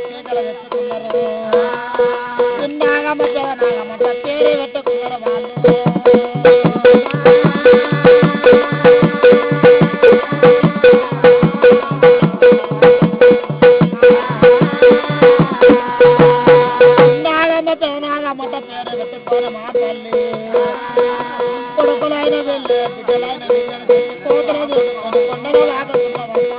పుస్తకాలు పెట్టుకున్నారు నాగమ్మ నాగమ్మ పేరు పెట్టుకున్నారు వాళ్ళు నాగమ్మ పేరు పెట్టుకోరు మా తల్లి కొడుకులైన వెళ్ళే బిడ్డలైన వెళ్ళని కోతలు తీసుకొని కొండలు లాగుతున్నారమ్మా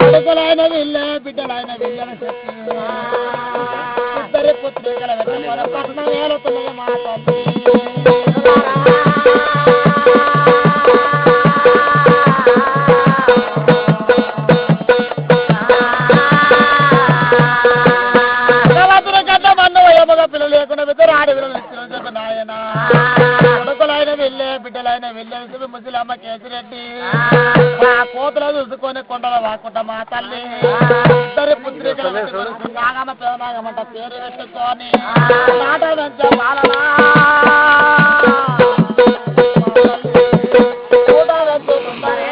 బిడ్డలైన వెళ్ళని చెప్పి ఇద్దరి పుత్రికల వెతున్న పట్నం ఏలుతున్నది మా తల్లి పిల్లలు లేకుండా ఇద్దరు ఆడపిల్లలు చెప్పి నాయన కొడుకులైన వెళ్ళే బిడ్డలైన వెళ్ళే ముసలమ్మ కేసిరెడ్డి ఆ కోతలు చూసుకొని కొండలు వాకుంటా మా తల్లి ఇద్దరు పుత్రికలు నాగమ్మ పేరునాగమ్మంట పేరు పెట్టుకొని నాట వెంచే బాలనా కూట వెంచుతుందరే